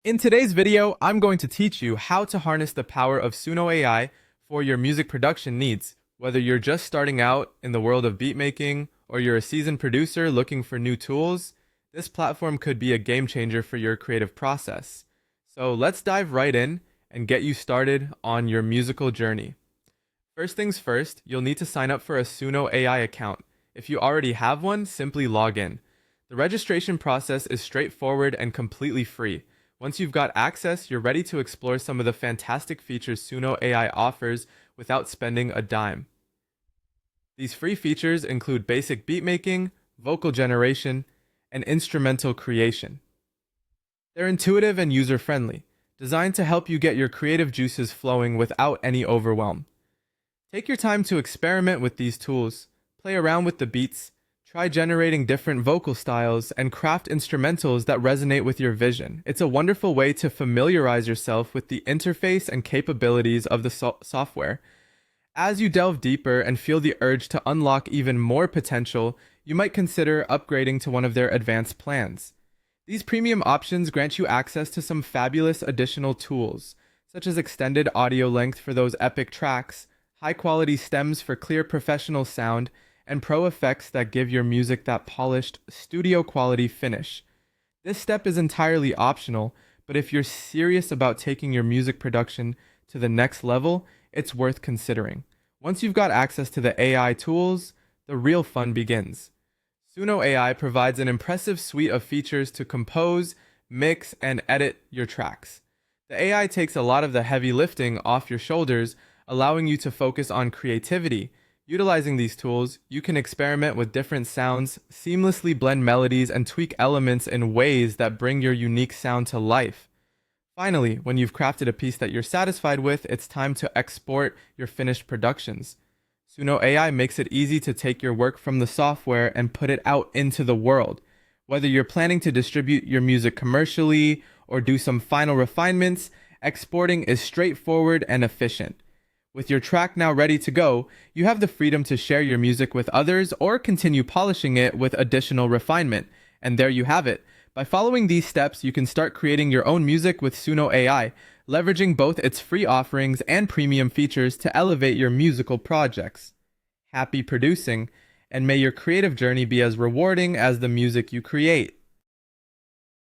In today's video, I'm going to teach you how to harness the power of Suno AI for your music production needs. Whether you're just starting out in the world of beatmaking or you're a seasoned producer looking for new tools, this platform could be a game changer for your creative process. So let's dive right in and get you started on your musical journey. First things first, you'll need to sign up for a Suno AI account. If you already have one, simply log in. The registration process is straightforward and completely free. Once you've got access, you're ready to explore some of the fantastic features Suno AI offers without spending a dime. These free features include basic beatmaking, vocal generation, and instrumental creation. They're intuitive and user-friendly, designed to help you get your creative juices flowing without any overwhelm. Take your time to experiment with these tools, play around with the beats, try generating different vocal styles, and craft instrumentals that resonate with your vision. It's a wonderful way to familiarize yourself with the interface and capabilities of the software. As you delve deeper and feel the urge to unlock even more potential, you might consider upgrading to one of their advanced plans. These premium options grant you access to some fabulous additional tools, such as extended audio length for those epic tracks, high-quality stems for clear professional sound, and pro effects that give your music that polished, studio-quality finish. This step is entirely optional, but if you're serious about taking your music production to the next level, it's worth considering. Once you've got access to the AI tools, the real fun begins. Suno AI provides an impressive suite of features to compose, mix, and edit your tracks. The AI takes a lot of the heavy lifting off your shoulders, allowing you to focus on creativity. Utilizing these tools, you can experiment with different sounds, seamlessly blend melodies, and tweak elements in ways that bring your unique sound to life. Finally, when you've crafted a piece that you're satisfied with, it's time to export your finished productions. Suno AI makes it easy to take your work from the software and put it out into the world. Whether you're planning to distribute your music commercially or do some final refinements, exporting is straightforward and efficient. With your track now ready to go, you have the freedom to share your music with others or continue polishing it with additional refinement. And there you have it. By following these steps, you can start creating your own music with Suno AI, leveraging both its free offerings and premium features to elevate your musical projects. Happy producing, and may your creative journey be as rewarding as the music you create.